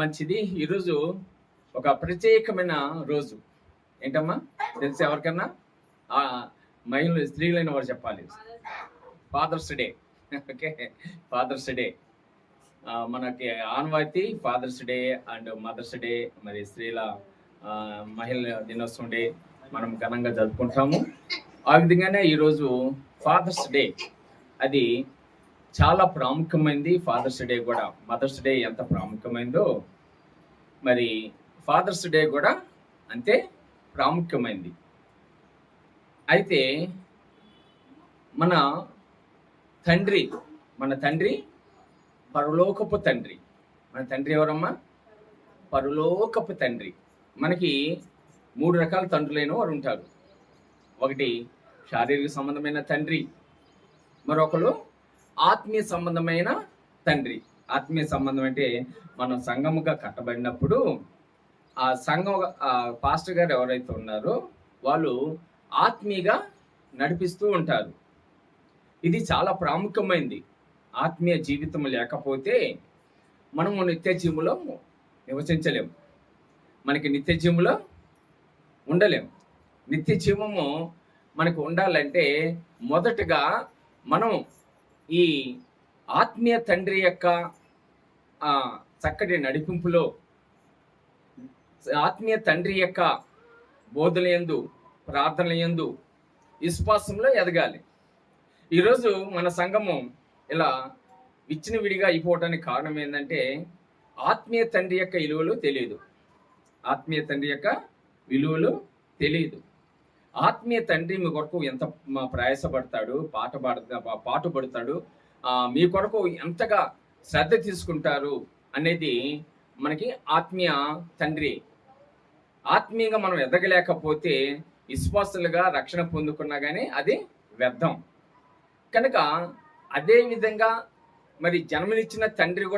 మంచిది. ఈరోజు ఒక ప్రత్యేకమైన రోజు. ఏంటమ్మా తెలుసు ఎవరికన్నా? మహిళలు, స్త్రీలైన వారు చెప్పాలి. Father's day. Okay, father's day మనకి ఆనవాయితీ. Father's day and mother's day, మరి స్త్రీల మహిళల దినోత్సవం డే మనం ఘనంగా జరుపుకుంటాము. ఆ విధంగానే ఈరోజు ఫాదర్స్ డే అది చాలా ప్రాముఖ్యమైనది. ఫాదర్స్ డే కూడా మదర్స్ డే ఎంత ప్రాముఖ్యమైందో మరి ఫాదర్స్ డే కూడా అంతే ప్రాముఖ్యమైంది. అయితే మన తండ్రి పరలోకపు తండ్రి. మన తండ్రి ఎవరమ్మా? పరలోకపు తండ్రి. మనకి 3 రకాల తండ్రులైన వారు ఉంటారు. ఒకటి శారీరక సంబంధమైన తండ్రి, మరొకరు ఆత్మీయ సంబంధమైన తండ్రి. ఆత్మీయ సంబంధం అంటే మనం సంఘముగా కట్టబడినప్పుడు ఆ సంఘం పాస్టర్ గారు ఎవరైతే ఉన్నారో వాళ్ళు ఆత్మీయంగా నడిపిస్తూ ఉంటారు. ఇది చాలా ప్రాముఖ్యమైనది. ఆత్మీయ జీవితం లేకపోతే మనము నిత్య జీవులో నివసించలేము. మనకి నిత్య జీవులో ఉండలేము. నిత్య జీవము మనకు ఉండాలంటే మొదటగా మనం ఈ ఆత్మీయ తండ్రి యొక్క చక్కటి నడిపింపులో, ఆత్మీయ తండ్రి యొక్క బోధన యందు, ప్రార్థనల యందు, విశ్వాసంలో ఎదగాలి. ఈరోజు మన సంఘము ఇలా విచ్చిన విడిగా అయిపోవటానికి కారణం ఏంటంటే ఆత్మీయ తండ్రి యొక్క విలువలు తెలియదు. ఆత్మీయ తండ్రి యొక్క విలువలు తెలియదు. ఆత్మీయ తండ్రి మీ కొరకు ఎంత ప్రయాసపడతాడు, పాటుపడతాడు, మీ కొరకు ఎంతగా శ్రద్ధ తీసుకుంటారు అనేది మనకి ఆత్మీయ తండ్రి. ఆత్మీయంగా మనం ఎదగలేకపోతే విశ్వాసులుగా రక్షణ పొందుకున్నా కానీ అది వ్యర్థం. కనుక అదే విధంగా మరి జన్మనిచ్చిన తండ్రిని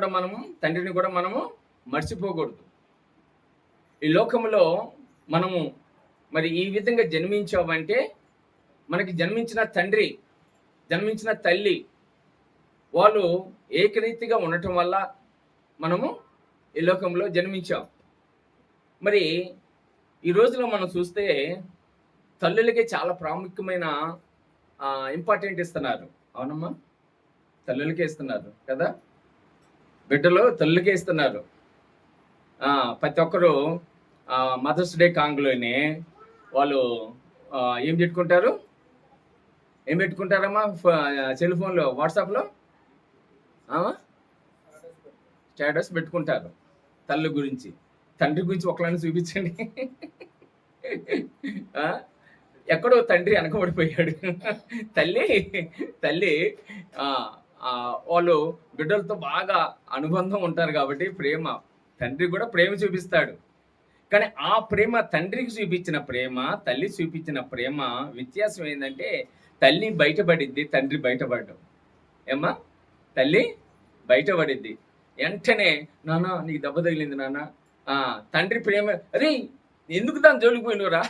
కూడా మనము మర్చిపోకూడదు. ఈ లోకంలో మనము మరి ఈ విధంగా జన్మించామంటే మనకి జన్మించిన తండ్రి, జన్మించిన తల్లి వాళ్ళు ఏకరీతిగా ఉండటం వల్ల మనము ఈ లోకంలో జన్మించాం. మరి ఈ రోజులో మనం చూస్తే తల్లులకే చాలా ప్రాముఖ్యమైన ఇంపార్టెంట్ ఇస్తున్నారు. అవునమ్మా, తల్లులకే ఇస్తున్నారు కదా. బిడ్డలు తల్లులకే ఇస్తున్నారు. ప్రతి ఒక్కరు మదర్స్ డే కాంగ్లోనే వాళ్ళు ఏం పెట్టుకుంటారమ్మా? సెల్ ఫోన్లో, వాట్సాప్లో స్టేటస్ పెట్టుకుంటారు తల్లి గురించి. తండ్రి గురించి ఒకళ్ళని చూపించండి. ఎక్కడో తండ్రి వెనకబడిపోయాడు. తల్లి వాళ్ళు బిడ్డలతో బాగా అనుబంధం ఉంటారు కాబట్టి ప్రేమ, తండ్రి కూడా ప్రేమ చూపిస్తాడు. కానీ ఆ ప్రేమ, తండ్రికి చూపించిన ప్రేమ, తల్లి చూపించిన ప్రేమ వ్యత్యాసం ఏంటంటే తల్లి బయటపడిద్ది, తండ్రి బయటపడ్డం. ఏమ్మా? తల్లి బయటపడిద్ది. వెంటనే నాన్న నీకు దెబ్బ తగిలింది నాన్న. తండ్రి ప్రేమ, అరే ఎందుకు దాని జోలికి పోయినవురా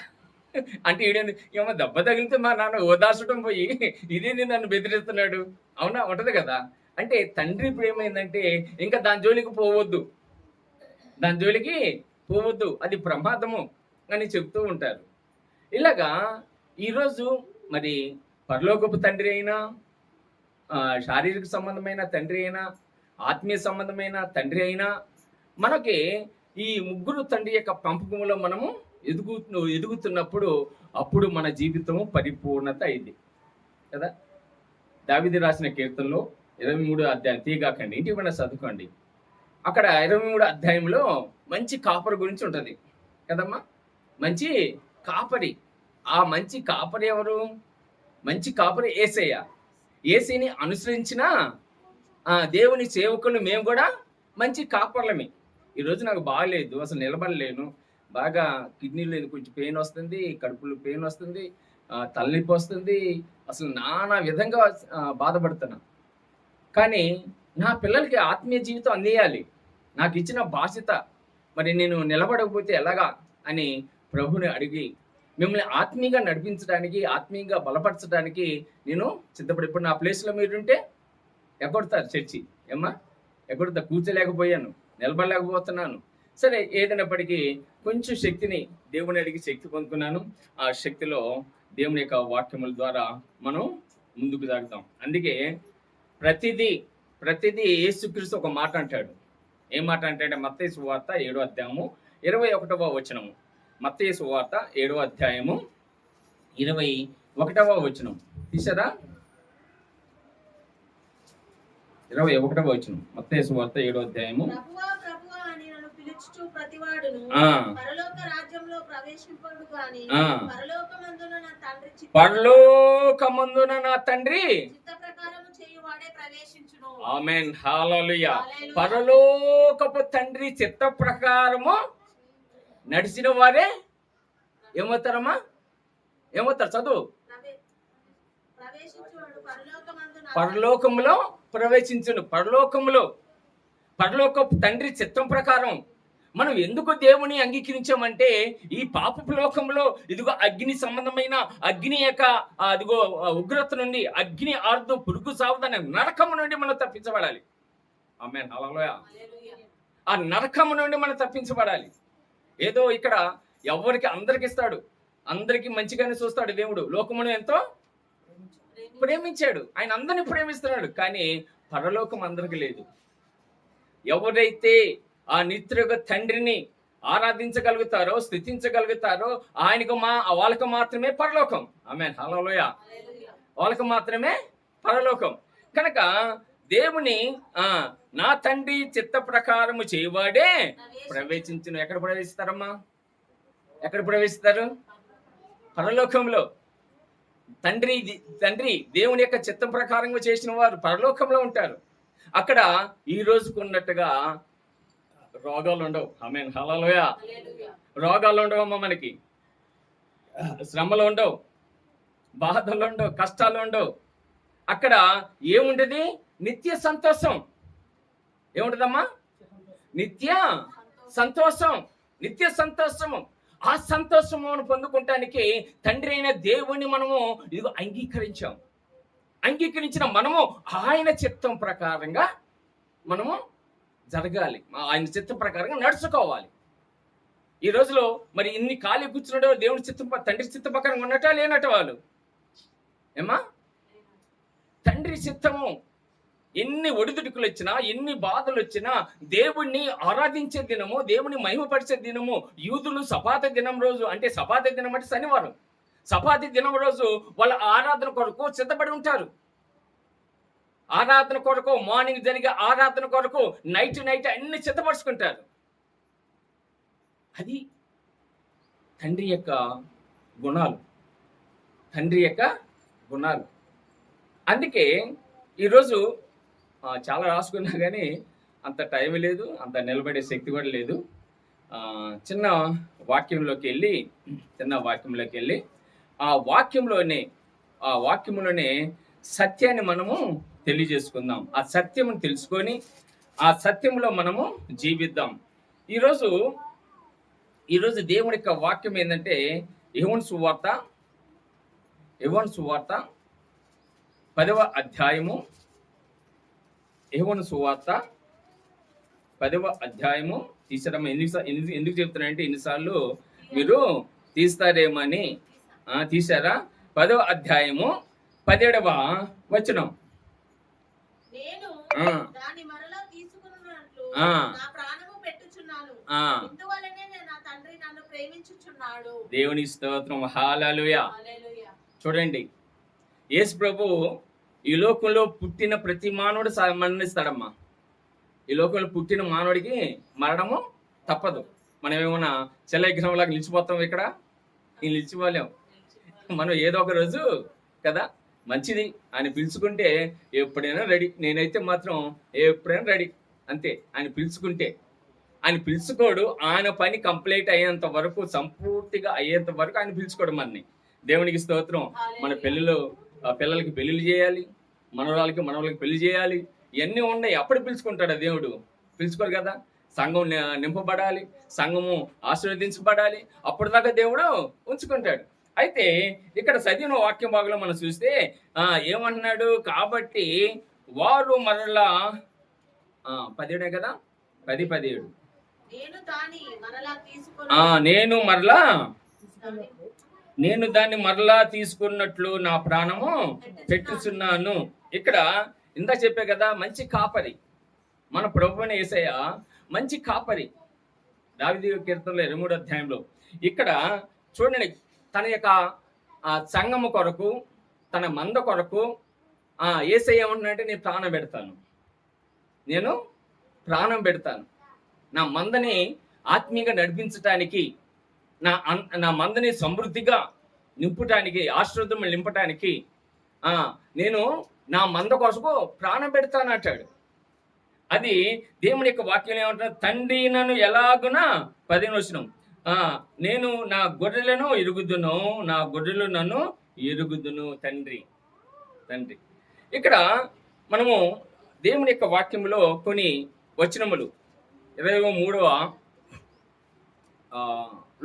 అంటే ఈడేంది ఏమో దెబ్బ తగిలితే మా నాన్న ఓదార్చడం పోయి ఇదేంది నన్ను బెదిరిస్తున్నాడు. అవునా? ఉంటది కదా. అంటే తండ్రి ప్రేమ ఏంటంటే ఇంకా దాని జోలికి పోవద్దు, అది ప్రమాదము అని చెప్తూ ఉంటారు. ఇలాగా ఈరోజు మరి పరలోకపు తండ్రి అయినా, శారీరక సంబంధమైన తండ్రి అయినా, ఆత్మీయ సంబంధమైన తండ్రి అయినా, మనకి ఈ ముగ్గురు తండ్రి యొక్క పంపకంలో మనము ఎదుగుతున్నప్పుడు అప్పుడు మన జీవితము పరిపూర్ణత అయింది కదా. దావీదు రాసిన కీర్తనలో 23 అధ్యాయం తీగాకండి, ఇంటికి మన చదువుకోండి. అక్కడ 23 అధ్యాయంలో మంచి కాపరి గురించి ఉంటుంది కదమ్మా. మంచి కాపరి. ఆ మంచి కాపరి ఎవరు? మంచి కాపరి యేసయ్య. యేసయ్యని అనుసరించిన దేవుని సేవకులు మేము కూడా మంచి కాపర్లమే. ఈరోజు నాకు బాగాలేదు, అసలు నిలబడలేను, బాగా కిడ్నీలో కొంచెం పెయిన్ వస్తుంది, కడుపులో పెయిన్ వస్తుంది, తలనొప్పి వస్తుంది, అసలు నానా విధంగా బాధపడుతున్నా. కానీ నా పిల్లలకి ఆత్మీయ జీవితం అందియాలి, నాకు ఇచ్చిన బాధ్యత. మరి నేను నిలబడకపోతే ఎలాగా అని ప్రభుని అడిగి మిమ్మల్ని ఆత్మీయంగా నడిపించడానికి, ఆత్మీయంగా బలపరచడానికి నేను సిద్ధపడి. ఇప్పుడు నా ప్లేస్లో మీరుంటే ఎగ్గొడతారు చర్చి. ఏమ్మా? ఎగ్గొడతా. కూర్చోలేకపోయాను, నిలబడలేకపోతున్నాను. సరే, ఏదైనప్పటికీ కొంచెం శక్తిని దేవుని అడిగి శక్తి పొందుకున్నాను. ఆ శక్తిలో దేవుని యొక్క వాక్యముల ద్వారా మనం ముందుకు సాగుతాం. అందుకే ప్రతిదీ ప్రతిదీ యేసుక్రీస్తు ఒక మాట అంటాడు. ఏం మాట అంటాడంటే మత్తయి సువార్త 7వ అధ్యాయము 21వ వచనము. మత్తయి సువార్త 7వ అధ్యాయము 21వ వచనం తీసారా? 21వ వచనం మత్తయి సువార్త 7వ అధ్యాయము. పరలోకమందున నా తండ్రి ఆమేన్ హల్లెలూయా. పరలోకపు తండ్రి చిత్త ప్రకారము నడిచిన వారే ఏమవుతారమ్మా? ఏమవుతారు? చదువు. పరలోకములో ప్రవేశించును. పరలోకపు తండ్రి చిత్తం ప్రకారం మనం ఎందుకు దేవుని అంగీకరించామంటే ఈ పాపపు లోకంలో ఇదిగో అగ్ని సంబంధమైన అగ్ని యొక్క అదిగో ఉగ్రత నుండి, అగ్ని ఆర్దు పురుగు సావుదనే నరకము నుండి మనం తప్పించబడాలి. ఆమేన్ హల్లెలూయా. ఆ నరకము నుండి మనం తప్పించబడాలి. ఏదో ఇక్కడ ఎవరికి అందరికి ఇస్తాడు, అందరికి మంచిగానే చూస్తాడు దేవుడు. లోకమును ఎంతో ప్రేమించాడు, ఆయన అందరిని ప్రేమిస్తున్నాడు. కానీ పరలోకం అందరికి లేదు. ఎవరైతే ఆ నిత్యుగ తండ్రిని ఆరాధించగలుగుతారో, స్తుతించగలుగుతారో వాళ్ళకు మాత్రమే పరలోకం. ఆమేన్ హల్లెలూయా. వాళ్ళకు మాత్రమే పరలోకం. కనుక దేవుని నా తండ్రి చిత్త ప్రకారము చేయవాడే ప్రవేశించును. ఎక్కడ ప్రవేశిస్తారమ్మా? ఎక్కడ ప్రవేశిస్తారు? పరలోకంలో. తండ్రి దేవుని యొక్క చిత్తం ప్రకారంగా చేసిన వారు పరలోకంలో ఉంటారు. అక్కడ ఈ రోజుకున్నట్టుగా రోగాలు ఉండవు. ఆమేన్ హల్లెలూయా. రోగాలు ఉండవమ్మా, మనకి శ్రమలు ఉండవు, బాధలు ఉండవు, కష్టాలు ఉండవు. అక్కడ ఏముంటది? నిత్య సంతోషం. ఏముంటదమ్మా? నిత్య సంతోషం. నిత్య సంతోషము. ఆ సంతోషమును పొందుకుంటానికి తండ్రి అయిన దేవుణ్ణి మనము ఇదిగో అంగీకరించిన మనము ఆయన చిత్తం ప్రకారంగా మనము జరగాలి. ఆయన చిత్తం ప్రకారంగా నడుచుకోవాలి. ఈ రోజులో మరి ఇన్ని ఖాళీ కూర్చున్నాడో దేవుని చిత్తం, తండ్రి చిత్తం ప్రకారంగా ఉన్నట్ట లేనట్ట వాళ్ళు ఏమా? తండ్రి చిత్తము ఎన్ని ఒడిదుడుకులు వచ్చినా, ఎన్ని బాధలు వచ్చినా దేవుణ్ణి ఆరాధించే దినము, దేవుని మహిమపరిచే దినము యూదులు సపాత దినం రోజు, అంటే సపాత దినం అంటే శనివారం, సపాతి దినం రోజు వాళ్ళ ఆరాధన కొరకు సిద్ధపడి ఉంటారు. ఆరాధన కొరకు, మార్నింగ్ జరిగే ఆరాధన కొరకు నైట్ అన్ని సిద్ధపరుచుకుంటారు. అది తండ్రి యొక్క గుణాలు. అందుకే ఈరోజు చాలా రాసుకున్నా కానీ అంత టైం లేదు, అంత నిలబడే శక్తి కూడా లేదు. చిన్న వాక్యంలోకి వెళ్ళి ఆ వాక్యంలోనే సత్యాన్ని మనము తెలియజేసుకుందాం. ఆ సత్యమును తెలుసుకొని ఆ సత్యంలో మనము జీవిద్దాం. ఈరోజు దేవుని యొక్క వాక్యం ఏంటంటే యోహాను సువార్త 10వ అధ్యాయము. యోహాను సువార్త 10వ అధ్యాయము తీసడం ఎందుకు చెప్తున్నానంటే ఎన్నిసార్లు మీరు తీస్తారేమని. తీసారా? 10వ అధ్యాయము 17వ వచనం. దేవుని స్తోత్రం హల్లెలూయా. చూడండి, యేసు ప్రభు ఈ లోకంలో పుట్టిన ప్రతి మానవుడు మరణిస్తాడమ్మా. ఈ లోకంలో పుట్టిన మానవుడికి మరణము తప్పదు. మనం ఏమన్నా శిలాగ్రహంలాగా నిలిచిపోతాం? ఇక్కడ నిలిచిపోలేం. మనం ఏదో ఒక రోజు కదా మంచిది అని పిలుచుకుంటే ఎప్పుడైనా రెడీ. నేనైతే మాత్రం ఎప్పుడైనా రెడీ అంతే. ఆయన పిలుచుకోడు. ఆయన పని కంప్లీట్ అయ్యేంత వరకు, సంపూర్తిగా అయ్యేంత వరకు ఆయన పిలుచుకోడు మనని. దేవునికి స్తోత్రం. మన పిల్లలకి పెళ్లిళ్ళు చేయాలి, మనవలకి పెళ్లి చేయాలి, ఇవన్నీ ఉన్నాయి. అప్పుడు పిలుచుకుంటాడు దేవుడు. పిలుచుకోరు కదా. సంఘం నింపబడాలి, సంఘము ఆశీర్వదించబడాలి, అప్పుడు దాకా దేవుడు ఉంచుకుంటాడు. అయితే ఇక్కడ చదివిన వాక్యం భాగంలో మనం చూస్తే ఏమంటున్నాడు? కాబట్టి వారు మరలా 17 కదా, 10:17. నేను దాన్ని మరలా నేను దాన్ని మరలా తీసుకున్నట్లు నా ప్రాణము పెట్టుచున్నాను. ఇక్కడ ఇందా చెప్పే కదా, మంచి కాపరి మన ప్రభువైన యేసయ్య మంచి కాపరి. దావీదు కీర్తనలో 23వ అధ్యాయంలో ఇక్కడ చూడండి, తన యొక్క సంఘము కొరకు, తన మంద కొరకు యేసయ్య ఏమంటున్నాడంటే, నేను ప్రాణం పెడతాను నా మందని ఆత్మీయంగా నడిపించటానికి, నా మందని సమృద్ధిగా నింపటానికి, ఆశీర్వాదములు నింపటానికి నేను నా మంద కొరకు ప్రాణం పెడతాను అంటాడు. అది దేవుని యొక్క వాక్యం ఏమంటారు, తండ్రి నన్ను ఎలాగునా 10వ వచనం, నేను నా గొర్రెలను ఎరుగుదును, నా గొర్రెలు నన్ను ఎరుగుదును. తండ్రి ఇక్కడ మనము దేవుని యొక్క వాక్యంలో కొన్ని వచనములు 23వ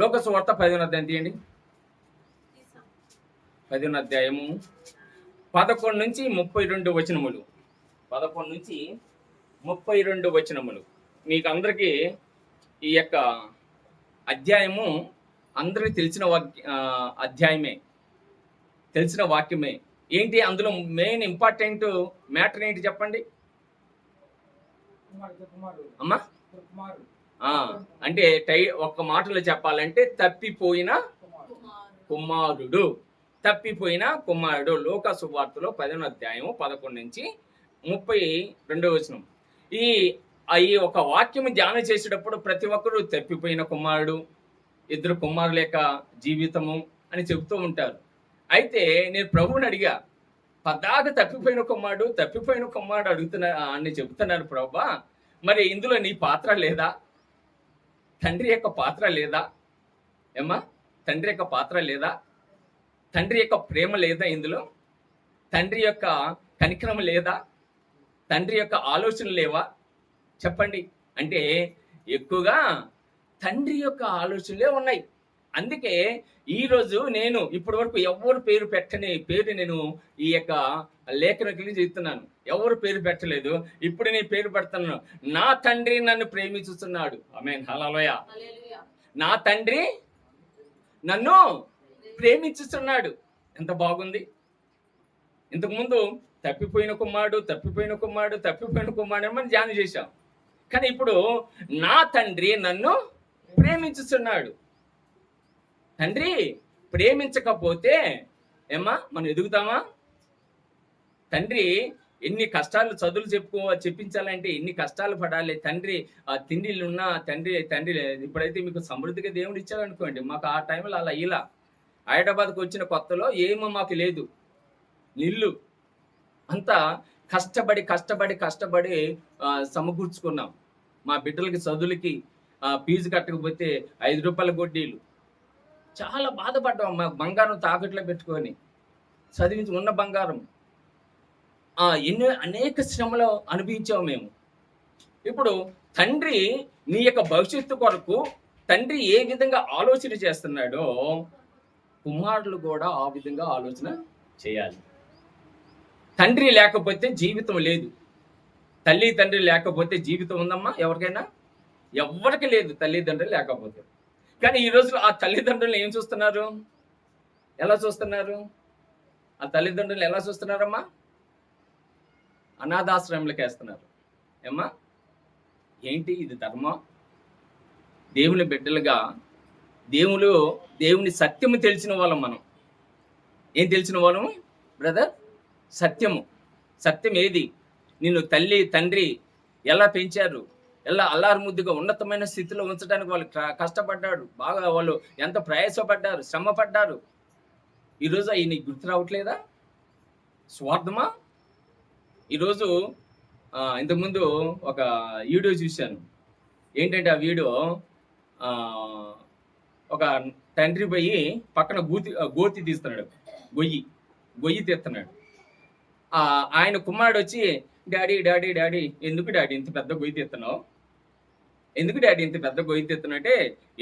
లోక సువార్త 10వ అధ్యాయం తీయండి. 10వ అధ్యాయము 11 నుంచి 32 వచనములు. 11 నుంచి 32 వచనములు. మీకు అందరికీ ఈ యొక్క అధ్యాయము అందరికీ తెలిసిన అధ్యాయమే, తెలిసిన వాక్యమే. ఏంటి అందులో మెయిన్ ఇంపార్టెంట్ మ్యాటర్ ఏంటి చెప్పండి అమ్మా? అంటే ఒక్క మాటలో చెప్పాలంటే తప్పిపోయిన కుమారుడు. లోక సువార్తలో 10వ అధ్యాయం 11 నుంచి 32 వచనం. ఈ ఒక వాక్యం ధ్యానం చేసేటప్పుడు ప్రతి ఒక్కరు తప్పిపోయిన కుమారుడు, 2 కుమారుల యొక్క జీవితము అని చెబుతూ ఉంటారు. అయితే నేను ప్రభువుని అడిగా, పద్దాక తప్పిపోయిన కుమారుడు అడుగుతున్నా అని చెబుతున్నాను ప్రభువా, మరి ఇందులో నీ పాత్ర లేదా? తండ్రి యొక్క పాత్ర లేదా? ఏమ్మా, తండ్రి యొక్క పాత్ర లేదా? తండ్రి యొక్క ప్రేమ లేదా? ఇందులో తండ్రి యొక్క కనికరం లేదా? తండ్రి యొక్క ఆలోచన లేవా? చెప్పండి. అంటే ఎక్కువగా తండ్రి యొక్క ఆలోచనలే ఉన్నాయి. అందుకే ఈరోజు నేను ఇప్పటి వరకు ఎవరు పేరు పెట్టని పేరు నేను ఈ యొక్క లేఖనకి చెప్తున్నాను. ఎవరు పేరు పెట్టలేదు, ఇప్పుడు నేను పేరు పెడుతున్నాను. నా తండ్రి నన్ను ప్రేమించుతున్నాడు. ఆమేన్, హల్లెలూయా. నా తండ్రి నన్ను ప్రేమించుతున్నాడు. ఎంత బాగుంది. ఇంతకుముందు తప్పిపోయిన కుమారుడు మనం ధ్యానం చేశాం. కానీ ఇప్పుడు నా తండ్రి నన్ను ప్రేమించుతున్నాడు. తండ్రి ప్రేమించకపోతే ఏమ్మా మనం ఎదుగుతామా? తండ్రి ఎన్ని కష్టాలు, చదువులు చెప్పించాలంటే ఎన్ని కష్టాలు పడాలి. తండ్రి తిండిలు ఉన్నా తండ్రి ఇప్పుడైతే మీకు సమృద్ధిగా దేవుడు ఇచ్చారనుకోండి. మాకు ఆ టైంలో అలా ఇలా హైదరాబాద్కి వచ్చిన కొత్తలో ఏమో మాకు లేదు, నిల్లు అంతా కష్టపడి సమకూర్చుకున్నాం. మా బిడ్డలకి చదువులకి ఫీజు కట్టకపోతే 5 రూపాయల వడ్డీలు. చాలా బాధపడ్డాం. మా బంగారం తాకట్లో పెట్టుకొని చదివించి ఉన్న బంగారం ఎన్నో అనేక శ్రమలు అనుభవించాము మేము. ఇప్పుడు తండ్రి నీ యొక్క భవిష్యత్తు కొరకు తండ్రి ఏ విధంగా ఆలోచన చేస్తున్నాడో కుమారులు కూడా ఆ విధంగా ఆలోచన చేయాలి. తండ్రి లేకపోతే జీవితం లేదు. తల్లి తండ్రి లేకపోతే జీవితం ఉందమ్మా? ఎవరికైనా? ఎవరికి లేదు తల్లిదండ్రులు లేకపోతే. కానీ ఈ రోజు ఆ తల్లిదండ్రులను ఏం చూస్తున్నారు? ఎలా చూస్తున్నారు? ఆ తల్లిదండ్రులు ఎలా చూస్తున్నారమ్మా? అనాథాశ్రమంలోకి వేస్తున్నారు. ఏమ్మా, ఏంటి ఇది ధర్మం? దేవుని బిడ్డలుగా దేవుని సత్యము తెలిసిన వాళ్ళం మనం. ఏం తెలిసిన వాళ్ళము బ్రదర్? సత్యం ఏది? నిన్ను తల్లి తండ్రి ఎలా పెంచారు, ఎలా అల్లారు ముద్దుగా ఉన్నతమైన స్థితిలో ఉంచడానికి వాళ్ళు కష్టపడ్డాడు. బాగా వాళ్ళు ఎంత ప్రయాసపడ్డారు, శ్రమ పడ్డారు. ఈరోజు అవి నీకు గుర్తు రావట్లేదా? స్వార్థమా? ఈరోజు ఇంతకుముందు ఒక వీడియో చూశాను. ఏంటంటే ఆ వీడియో ఒక తండ్రి పోయి పక్కన గోతి తీస్తున్నాడు, గొయ్యి తీస్తున్నాడు. ఆయన కుమారుడు వచ్చి, డాడీ ఎందుకు డాడీ ఇంత పెద్ద గొయ్యి తీస్తున్నావు? ఎందుకు డాడీ ఇంత పెద్ద గొయ్యి తీస్తున్నావు అంటే,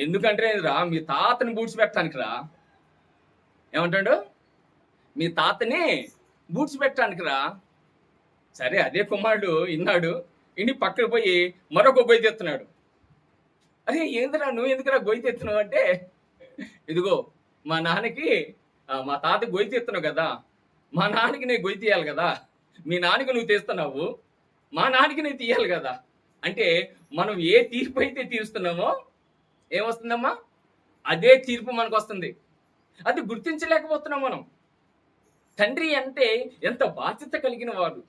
ఎందుకంటే రా మీ తాతని బూడ్చి పెట్టడానికి రా. ఏమంటాడు? మీ తాతని బూడ్చి పెట్టడానికి రా. సరే, అదే కుమారుడు విన్నాడు. ఇంటి పక్కకు పోయి మరొక గొయ్యి తెస్తున్నాడు. అరే ఏందిరా నువ్వు ఎందుకురా గొయ్యి తెస్తున్నావు అంటే, ఇదిగో మా నాన్నకి మా తాతకి గొయ్యి తెస్తున్నావు కదా, మా నాన్నకి నేను గొయ్యి తీయాలి కదా, మీ నాన్నకి నువ్వు తీస్తున్నావు, మా నాన్నకి నేను తీయాలి కదా. అంటే మనం ఏ తీర్పు అయితే తీరుస్తున్నామో ఏమొస్తుందమ్మా, అదే తీర్పు మనకు వస్తుంది. అది గుర్తించలేకపోతున్నాం మనం. తండ్రి అంటే ఎంత బాధ్యత కలిగిన వారు,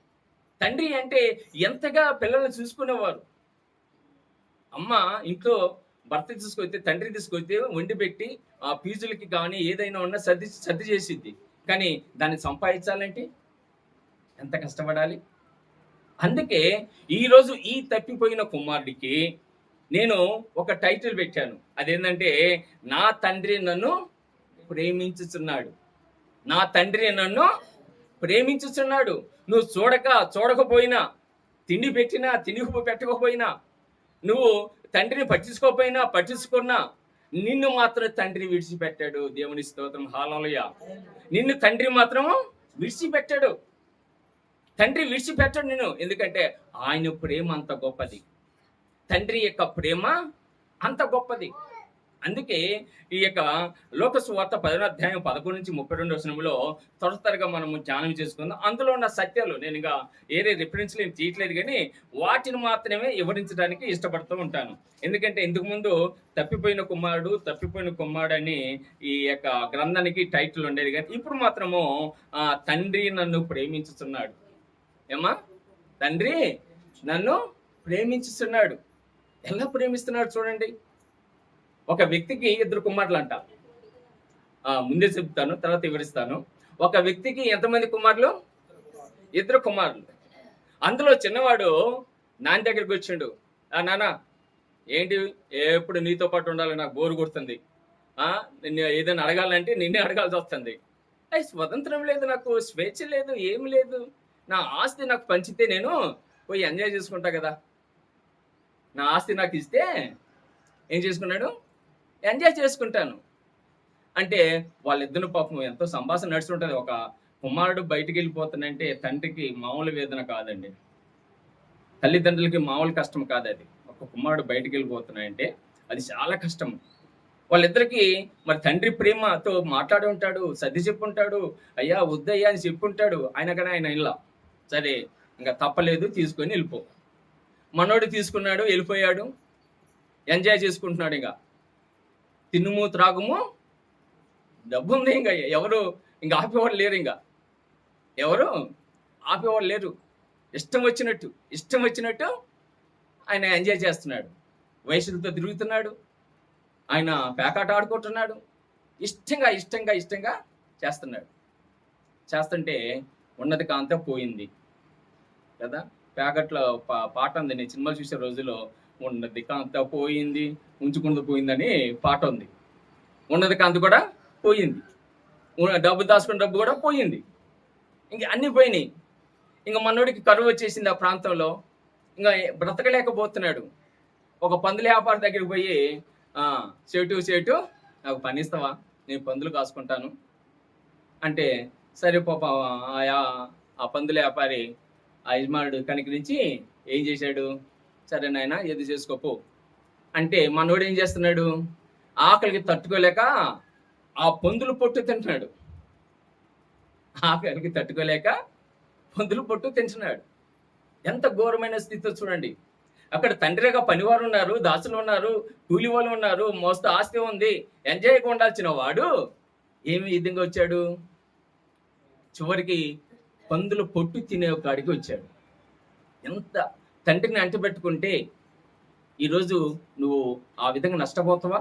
తండ్రి అంటే ఎంతగా పిల్లల్ని చూసుకునేవారు. అమ్మ ఇంట్లో భర్త తీసుకొస్తే, తండ్రి తీసుకొస్తే వండి పెట్టి ఆ ఫీజులకి కానీ ఏదైనా ఉన్నా సర్ది చేసిద్ది. కానీ దాన్ని సంపాదించాలంటే ఎంత కష్టపడాలి. అందుకే ఈరోజు ఈ తప్పిపోయిన కుమారుడికి నేను ఒక టైటిల్ పెట్టాను. అదేంటంటే, నా తండ్రి నన్ను ప్రేమించుచున్నాడు. నా తండ్రి నన్ను ప్రేమించుచున్నాడు. నువ్వు చూడకపోయినా, తిండి పెట్టినా పెట్టకపోయినా, నువ్వు తండ్రిని పట్టించుకున్నా నిన్ను మాత్రం తండ్రి విడిచిపెట్టాడు. దేవుని స్తోత్రం, హల్లెలూయా. నిన్ను తండ్రి మాత్రము విడిచిపెట్టాడు. తండ్రి విడిచిపెట్టాడు నిన్ను. ఎందుకంటే ఆయన ప్రేమ అంత గొప్పది. తండ్రి యొక్క ప్రేమ అంత గొప్పది. అందుకే ఈ యొక్క లోక సువార్త 10వ అధ్యాయం 11 నుంచి 32 వచనంలో త్వరగా మనము ధ్యానం చేసుకుందాం. అందులో ఉన్న సత్యాలు నేను ఇంకా ఏదే రిఫరెన్స్ నేను తీయట్లేదు, కానీ వాటిని మాత్రమే వివరించడానికి ఇష్టపడుతూ ఉంటాను. ఎందుకంటే ఇంతకు ముందు తప్పిపోయిన కుమారుడు అని ఈ యొక్క గ్రంథానికి టైటిల్ ఉండేది, కానీ ఇప్పుడు మాత్రము తండ్రి నన్ను ప్రేమించుతున్నాడు. ఏమా, తండ్రి నన్ను ప్రేమించుతున్నాడు. ఎలా ప్రేమిస్తున్నాడు చూడండి. ఒక వ్యక్తికి 2 కుమారులు అంట. ముందే చెప్తాను, తర్వాత వివరిస్తాను. ఒక వ్యక్తికి ఎంతమంది కుమారులు? 2 కుమారులు. అందులో చిన్నవాడు నాన్న దగ్గరికి వచ్చిండు. నాన్న ఏంటి ఎప్పుడు నీతో పాటు ఉండాలి, నాకు బోరు కొడుతుంది, నిన్ను ఏదైనా అడగాలంటే నిన్నే అడగాల్సి వస్తుంది, స్వతంత్రం లేదు, నాకు స్వేచ్ఛ లేదు, ఏమి లేదు, నా ఆస్తి నాకు పంచితే నేను పోయి ఎంజాయ్ చేసుకుంటా కదా, నా ఆస్తి నాకు ఇస్తే ఏం చేసుకున్నాడు, ఎంజాయ్ చేసుకుంటాను అంటే. వాళ్ళిద్దరు పాపం ఎంతో సంభాషణ నడుస్తుంటుంది. ఒక కుమారుడు బయటికి వెళ్ళిపోతానంటే తండ్రికి మామూలు వేదన కాదండి, తల్లిదండ్రులకి మామూలు కష్టం కాదు అది. ఒక కుమారుడు బయటికి వెళ్ళిపోతున్నాయంటే అది చాలా కష్టం. వాళ్ళిద్దరికి మరి తండ్రి ప్రేమతో మాట్లాడి ఉంటాడు, సర్ది చెప్పుంటాడు, అయ్యా వద్దయ్యా అని చెప్పుంటాడు. ఆయన ఇలా సరే ఇంకా తప్పలేదు, తీసుకొని వెళ్ళిపో. మనోడు తీసుకున్నాడు, వెళ్ళిపోయాడు, ఎంజాయ్ చేసుకుంటున్నాడు. ఇంకా తినుము త్రాగుము, డబ్బు ఉంది, ఇంకా ఎవరు ఇంకా ఆపేవాళ్ళు లేరు, ఇంకా ఎవరు ఆపేవాళ్ళు లేరు. ఇష్టం వచ్చినట్టు ఆయన ఎంజాయ్ చేస్తున్నాడు, వయసులతో తిరుగుతున్నాడు, ఆయన పేకాట ఆడుకుంటున్నాడు, ఇష్టంగా చేస్తున్నాడు. చేస్తుంటే ఉన్నది కాంత పోయింది కదా. పేకట్లో పాట ఉంది, నేను సినిమాలు చూసే రోజుల్లో, ఉన్నది కాంత పోయింది ఉంచుకుంటూ పోయిందని పాట ఉంది. ఉన్నది కాంతి కూడా పోయింది, డబ్బు దాచుకున్న డబ్బు కూడా పోయింది, ఇంక అన్నీ పోయినాయి. ఇంకా మనోడికి కరువు వచ్చేసింది ఆ ప్రాంతంలో, ఇంకా బ్రతకలేకపోతున్నాడు. ఒక పందుల వ్యాపారి దగ్గరికి పోయి, సేటు నాకు పని ఇస్తావా, నేను పందులు కాసుకుంటాను అంటే, సరే పాప ఆ పందుల వ్యాపారి ఆ యజమానుడు కనికరించి ఏం చేశాడు, సరే నాయన ఏది చేసుకోపో అంటే, మనోడు ఏం చేస్తున్నాడు, ఆకలికి తట్టుకోలేక ఆ పందుల పొట్టు తింటున్నాడు. ఆకలికి తట్టుకోలేక పందుల పొట్టు తింటున్నాడు. ఎంత ఘోరమైన స్థితితో చూడండి. అక్కడ తండ్రిగా పనివారు ఉన్నారు, దాసులు ఉన్నారు, కూలి వాళ్ళు ఉన్నారు, మోస్తూ ఆస్తి ఉంది, ఎంజాయ్గా ఉండాల్సిన వాడు ఏమి విధంగా వచ్చాడు, చివరికి పందుల పొట్టు తినే కాడికి వచ్చాడు. ఎంత తండ్రిని అంటబెట్టుకుంటే ఈరోజు నువ్వు ఆ విధంగా నష్టపోతావా?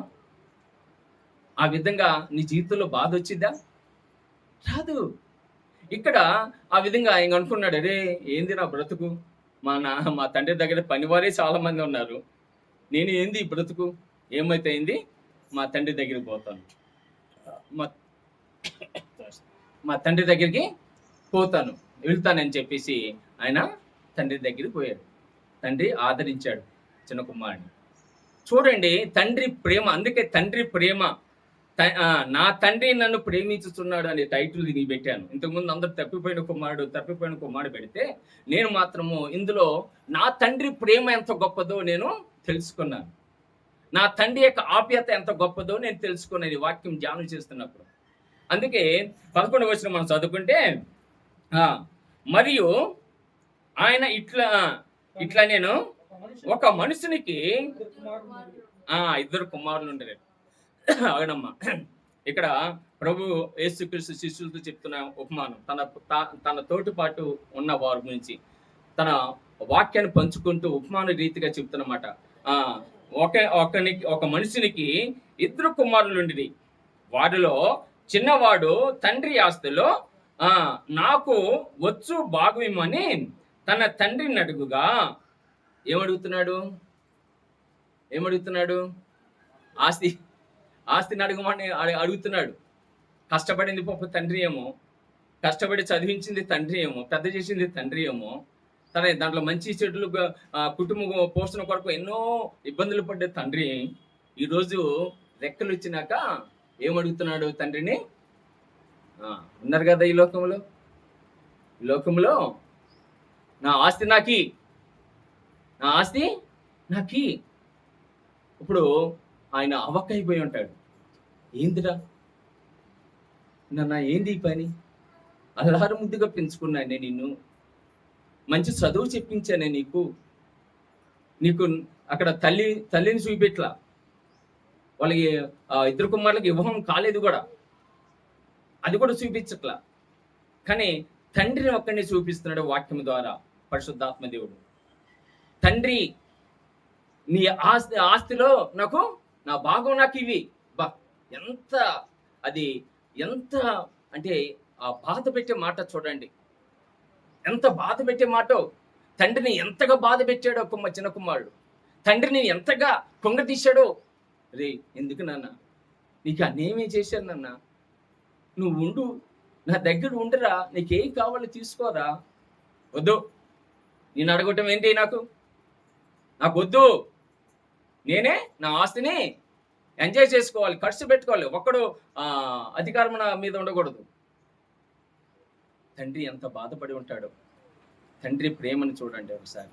ఆ విధంగా నీ జీవితంలో బాధ వచ్చిద్దా? రాదు. ఇక్కడ ఆ విధంగా ఆయన అనుకున్నాడు, అరే ఏంది నా బ్రతుకు, మా తండ్రి దగ్గర పనివారే చాలా మంది ఉన్నారు, నేను ఏంది ఈ బ్రతుకు, ఏమైతే అయింది, మా తండ్రి దగ్గరికి పోతాను, మా తండ్రి దగ్గరికి వెళ్తానని చెప్పేసి ఆయన తండ్రి దగ్గరికి పోయాడు. తండ్రి ఆదరించాడు చిన్న కుమారుడిని. చూడండి తండ్రి ప్రేమ. అందుకే తండ్రి ప్రేమ నా తండ్రి నన్ను ప్రేమించుచున్నాడు అనే టైటిల్ దీనికి పెట్టాను. ఇంతకుముందు అందరూ తప్పిపోయిన కుమారుడు పెడితే, నేను మాత్రము ఇందులో నా తండ్రి ప్రేమ ఎంత గొప్పదో నేను తెలుసుకున్నాను. నా తండ్రి యొక్క ఆప్యాయత ఎంత గొప్పదో నేను తెలుసుకున్నాను ఈ వాక్యం ధ్యానం చేస్తున్నప్పుడు. అందుకే 11వ వచనం మనం చదువుకుంటే, మరియు ఆయన ఇట్లా నేను ఒక మనుషునికి ఇద్దరు కుమారులు ఉండరు. అవునమ్మా, ఇక్కడ ప్రభు యేసుక్రీస్తు శిష్యులతో చెప్తున్న ఉపమానం, తన తోటి పాటు ఉన్న వారి గురించి తన వాక్యాన్ని పంచుకుంటూ ఉపమాన రీతిగా చెప్తున్నమాట. ఒక మనిషినికి ఇద్దరు కుమారులు ఉండిరి. వారిలో చిన్నవాడు తండ్రి ఆస్తిలో నాకు వచ్చు భాగమని తన తండ్రిని అడుగుగా ఏమడుగుతున్నాడు? ఆస్తిని అడగమని అడుగుతున్నాడు. కష్టపడింది పాప తండ్రి ఏమో, కష్టపడి చదివించింది తండ్రి ఏమో, పెద్ద చేసింది తండ్రి ఏమో, దాంట్లో మంచి చెడులు కుటుంబ పోషణ కొరకు ఎన్నో ఇబ్బందులు పడ్డే తండ్రి ఈరోజు రెక్కలు వచ్చినాక ఏమడుగుతున్నాడు తండ్రిని? ఉన్నారు కదా ఈ లోకంలో నా ఆస్తి నాకి. ఇప్పుడు ఆయన అవక్కైపోయి ఉంటాడు. ఏందిరా ఏంది ఈ పని? అల్లారు ముద్దుగా పెంచుకున్నానే నిన్ను, మంచి చదువు చెప్పించానే నీకు అక్కడ తల్లిని చూపెట్లా. వాళ్ళకి ఇద్దరు కుమారులకి వివాహం కాలేదు కూడా, అది కూడా చూపించట్లా. కానీ తండ్రిని ఒక్కడిని చూపిస్తున్నాడు వాక్యం ద్వారా పరిశుద్ధాత్మ దేవుడు. తండ్రి, నీ ఆస్తిలో నాకు నా భాగం నాకు ఇవి. ఎంత అంటే ఆ బాధ పెట్టే మాట చూడండి, ఎంత బాధ పెట్టే మాటో. తండ్రిని ఎంతగా బాధ పెట్టాడో చిన్న కుమారుడు, తండ్రిని ఎంతగా తీశాడో. రే, ఎందుకు నాన్న, నీకు అన్నేమీ చేశాను నాన్న, నువ్వు ఉండు, నా దగ్గర ఉండరా, నీకేం కావాలో తీసుకోరా. వద్దు, నేను అడగటం ఏంటి? నాకు వద్దు. నేనే నా ఆస్తిని ఎంజాయ్ చేసుకోవాలి, ఖర్చు పెట్టుకోవాలి, ఒక్కడు అధికారం నా మీద ఉండకూడదు. తండ్రి ఎంత బాధపడి ఉంటాడో. తండ్రి ప్రేమను చూడండి ఒకసారి,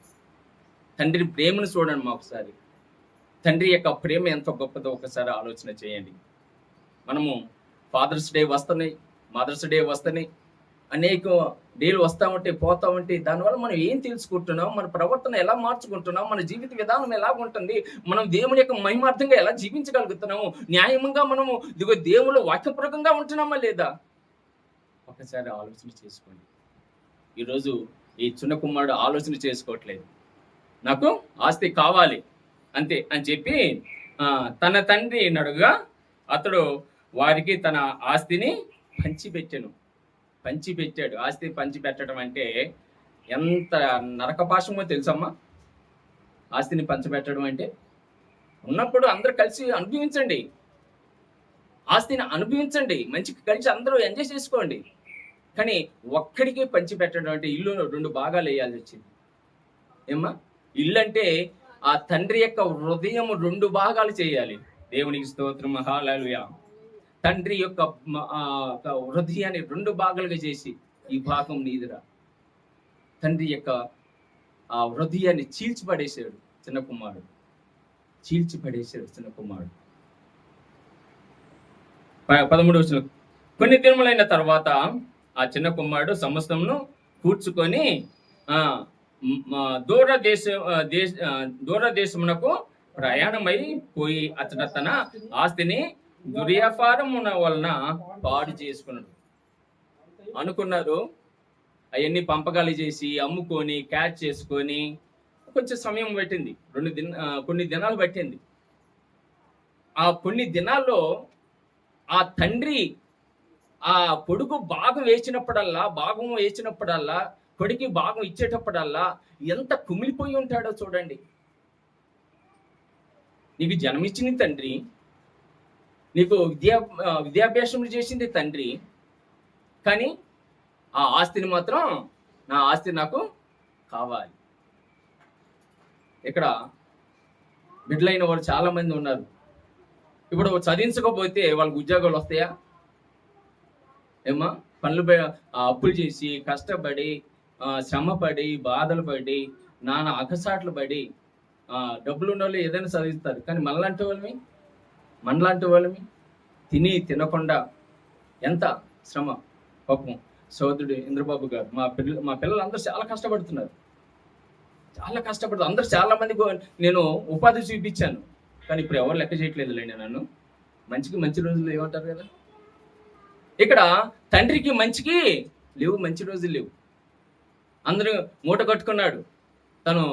తండ్రి ప్రేమను చూడండి మా ఒకసారి. తండ్రి యొక్క ప్రేమ ఎంత గొప్పదో ఒకసారి ఆలోచన చేయండి. మనము ఫాదర్స్ డే వస్తున్నాయి, మదర్స్ డే వస్తున్నాయి, అనేక డేలు వస్తూ ఉంటే పోతూ ఉంటే దానివల్ల మనం ఏం తెలుసుకుంటున్నాం, మన ప్రవర్తన ఎలా మార్చుకుంటున్నాం, మన జీవిత విధానం ఎలా ఉంటుంది, మనం దేవుని యొక్క మహిమార్థంగా ఎలా జీవించగలుగుతున్నాము, న్యాయంగా మనము దేవుడు వాక్యపూర్వకంగా ఉంటున్నామా లేదా? ఒకసారి ఆలోచన చేసుకోండి. ఈరోజు ఈ చిన్న కుమారుడు ఆలోచన చేసుకోవట్లేదు. నాకు ఆస్తి కావాలి అంతే అని చెప్పి తన తండ్రి నడుగా అతడు వారికి తన ఆస్తిని పంచిపెట్టాడు. ఆస్తి పంచిపెట్టడం అంటే ఎంత నరకపాశమో తెలుసమ్మా. ఆస్తిని పంచిపెట్టడం అంటే ఉన్నప్పుడు అందరూ కలిసి అనుభవించండి, ఆస్తిని అనుభవించండి, మంచిగా కలిసి అందరూ ఎంజాయ్ చేసుకోండి. కానీ ఒక్కడికే పంచిపెట్టడం అంటే ఇల్లు 2 భాగాలు వేయాల్సి వచ్చింది. ఏమ్మా, ఇల్లు అంటే ఆ తండ్రి యొక్క హృదయం 2 భాగాలు చేయాలి. దేవునికి స్తోత్రం, హల్లెలూయా. తండ్రి యొక్క హృదయాన్ని 2 భాగాలుగా చేసి, ఈ భాగం నీదిరా. తండ్రి యొక్క ఆ హృదయాన్ని చీల్చిపడేశాడు చిన్న కుమారుడు. చిన్న కుమారుడు. 13వ వచనం, కొన్ని దినములైన తర్వాత ఆ చిన్న కుమారుడు సమస్తమును కూర్చుకొని దూర దేశమునకు ప్రయాణమై పోయి అతడు తన ఆస్తిని దుర్వ్యాపారమున వలన పాడు చేసుకున్నాడు. అనుకున్నారు అవన్నీ పంపకాలు చేసి అమ్ముకొని క్యాచ్ చేసుకొని కొంచెం సమయం పట్టింది, కొన్ని దినాలు పట్టింది. ఆ కొన్ని దినాల్లో ఆ తండ్రి ఆ కొడుకు భాగం వేసినప్పుడల్లా కొడుకు భాగం ఇచ్చేటప్పుడల్లా ఎంత కుమిలిపోయి ఉంటాడో చూడండి. నీకు జన్మిచ్చింది తండ్రి, నీకు విద్యాభ్యాసం చేసింది తండ్రి, కానీ ఆ ఆస్తిని మాత్రం, నా ఆస్తి నాకు కావాలి. ఇక్కడ బిడ్డలైన వాళ్ళు చాలా మంది ఉన్నారు. ఇప్పుడు చదివించకపోతే వాళ్ళకి ఉద్యోగాలు వస్తాయా? ఏమ్మా? అప్పులు చేసి కష్టపడి శ్రమపడి బాధలు పడి నానా అగసాట్లు పడి డబ్బులు ఉన్న వాళ్ళు ఏదైనా చదివిస్తారు. కానీ మనలాంటి వాళ్ళమి తినకుండా ఎంత శ్రమ. పాపం సోదరుడు ఇంద్రబాబు గారు మా పిల్లలు అందరూ చాలా కష్టపడుతున్నారు. అందరూ చాలా మందికి నేను ఉపాధి చూపించాను. కానీ ఇప్పుడు ఎవరు లెక్క చేయట్లేదులేండి నన్ను. మంచి రోజులు ఏమంటారు కదా. ఇక్కడ తండ్రికి మంచికి లేవు, మంచి రోజులు లేవు. అందరూ మూట కట్టుకున్నాడు, తను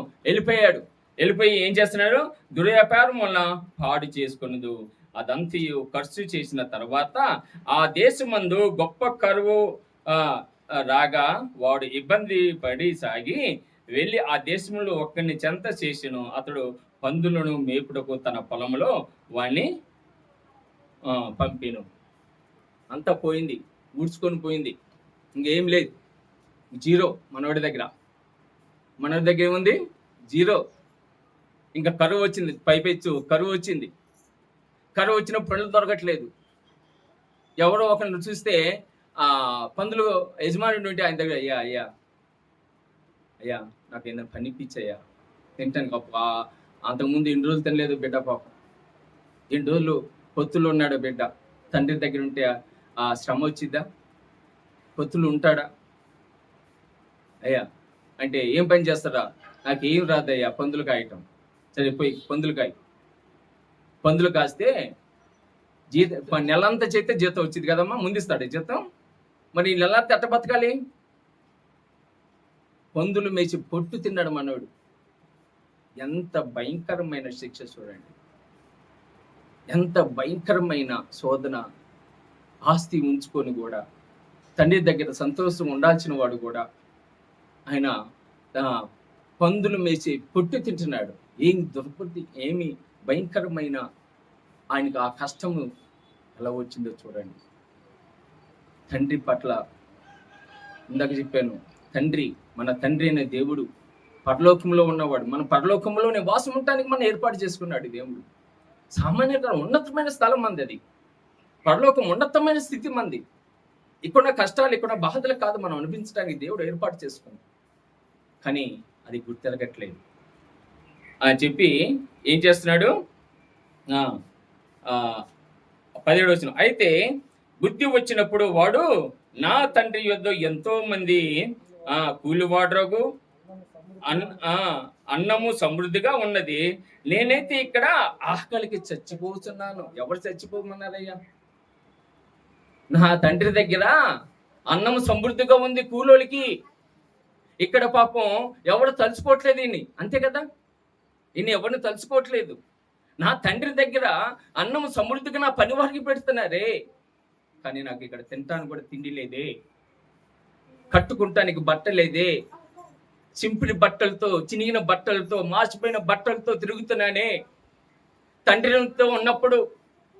వెళ్ళిపోయి ఏం చేస్తున్నాడు? దుర్వ్యాపారం వల్ల పాడు చేసుకున్నదు. అదంతయు ఖర్చు చేసిన తర్వాత ఆ దేశమందు గొప్ప కరువు రాగా వాడు ఇబ్బంది పడి సాగి వెళ్ళి ఆ దేశంలో ఒక్కడిని చెంత చేసిను. అతడు పందులను మేపుటకు తన పొలంలో వాణ్ణి పంపిను. అంతా పోయింది, ఊడ్చుకొని పోయింది, ఇంకేం లేదు, జీరో. మనవాడి దగ్గర ఏముంది? జీరో. ఇంకా కరువు వచ్చింది, పైపెచ్చు కరువు వచ్చింది. కరువు వచ్చిన పనులు దొరకట్లేదు. ఎవరో ఒకరిని చూస్తే పందులు యజమానుడు ఉంటే ఆయన దగ్గర అయ్యా నాకు ఏదైనా పని ఇప్పించయ్యా తింటాను. అంతకుముందు 2 రోజులు తినలేదు బిడ్డ, పాపం 2 రోజులు పొత్తులు ఉన్నాడు బిడ్డ. తండ్రి దగ్గర ఉంటే ఆ శ్రమ వచ్చిద్దా? పొత్తులు ఉంటాడా? అయ్యా అంటే ఏం పని చేస్తారా? నాకు ఏం రాదయ్యా పందులు కాయటం. సరే పోయి పందులు కాస్తే నెలంతా చేస్తే జీతం వచ్చింది కదమ్మా, ముందిస్తాడు జీతం. మరి నెలంతా ఎట్ట బతకాలి? పందులు మేసి పొట్టు తిన్నాడు మనోడు. ఎంత భయంకరమైన శిక్ష చూడండి, ఎంత భయంకరమైన శోధన. ఆస్తి ఉంచుకొని కూడా తండ్రి దగ్గర సంతోషం ఉండాల్సిన వాడు కూడా ఆయన పందులు మేసి పొట్టు తింటున్నాడు. ఏం దుర్బుద్ధి, ఏమి భయంకరమైన ఆయనకు ఆ కష్టము ఎలా వచ్చిందో చూడండి. తండ్రి పట్ల ఇందాక చెప్పాను, మన తండ్రి అనే దేవుడు పరలోకంలో ఉన్నవాడు. మన పరలోకంలో నివాసం ఉండటానికి మనం ఏర్పాటు చేసుకున్నాడు దేవుడు. సామాన్యంగా ఉన్నతమైన స్థలం మంది అది. పరలోకం ఉన్నతమైన స్థితి మంది. ఇక్కడ కష్టాలు, ఇక్కడ బాధలు కాదు మనం అనిపించడానికి దేవుడు ఏర్పాటు చేసుకున్నాడు. కానీ అది గుర్తెరగట్లేదు అని చెప్పి ఏం చేస్తున్నాడు? 17వ వచనం, అయితే బుద్ధి వచ్చినప్పుడు వాడు నా తండ్రి యొద్ద ఎంతో మంది కూలివాడరగు అన్నము సమృద్ధిగా ఉన్నది, నేనైతే ఇక్కడ ఆకలికి చచ్చిపోతున్నాను. ఎవరు చచ్చిపోమన్నారయ్యా? నా తండ్రి దగ్గర అన్నము సమృద్ధిగా ఉంది కూలోలికి. ఇక్కడ పాపం ఎవరు తలుచుకోవట్లేదు ఈయన్ని, అంతే కదా. ఈయన ఎవరిని తలుచుకోవట్లేదు. నా తండ్రి దగ్గర అన్నము సమృద్ధిగా నా పని వారికి పెడుతున్నారే, కానీ నాకు ఇక్కడ తినటానికి కూడా తిండి లేదే, కట్టుకుంటానికి బట్ట లేదే, చింపిడి బట్టలతో, చినిగిన బట్టలతో, మార్చిపోయిన బట్టలతో తిరుగుతున్నానే. తండ్రితో ఉన్నప్పుడు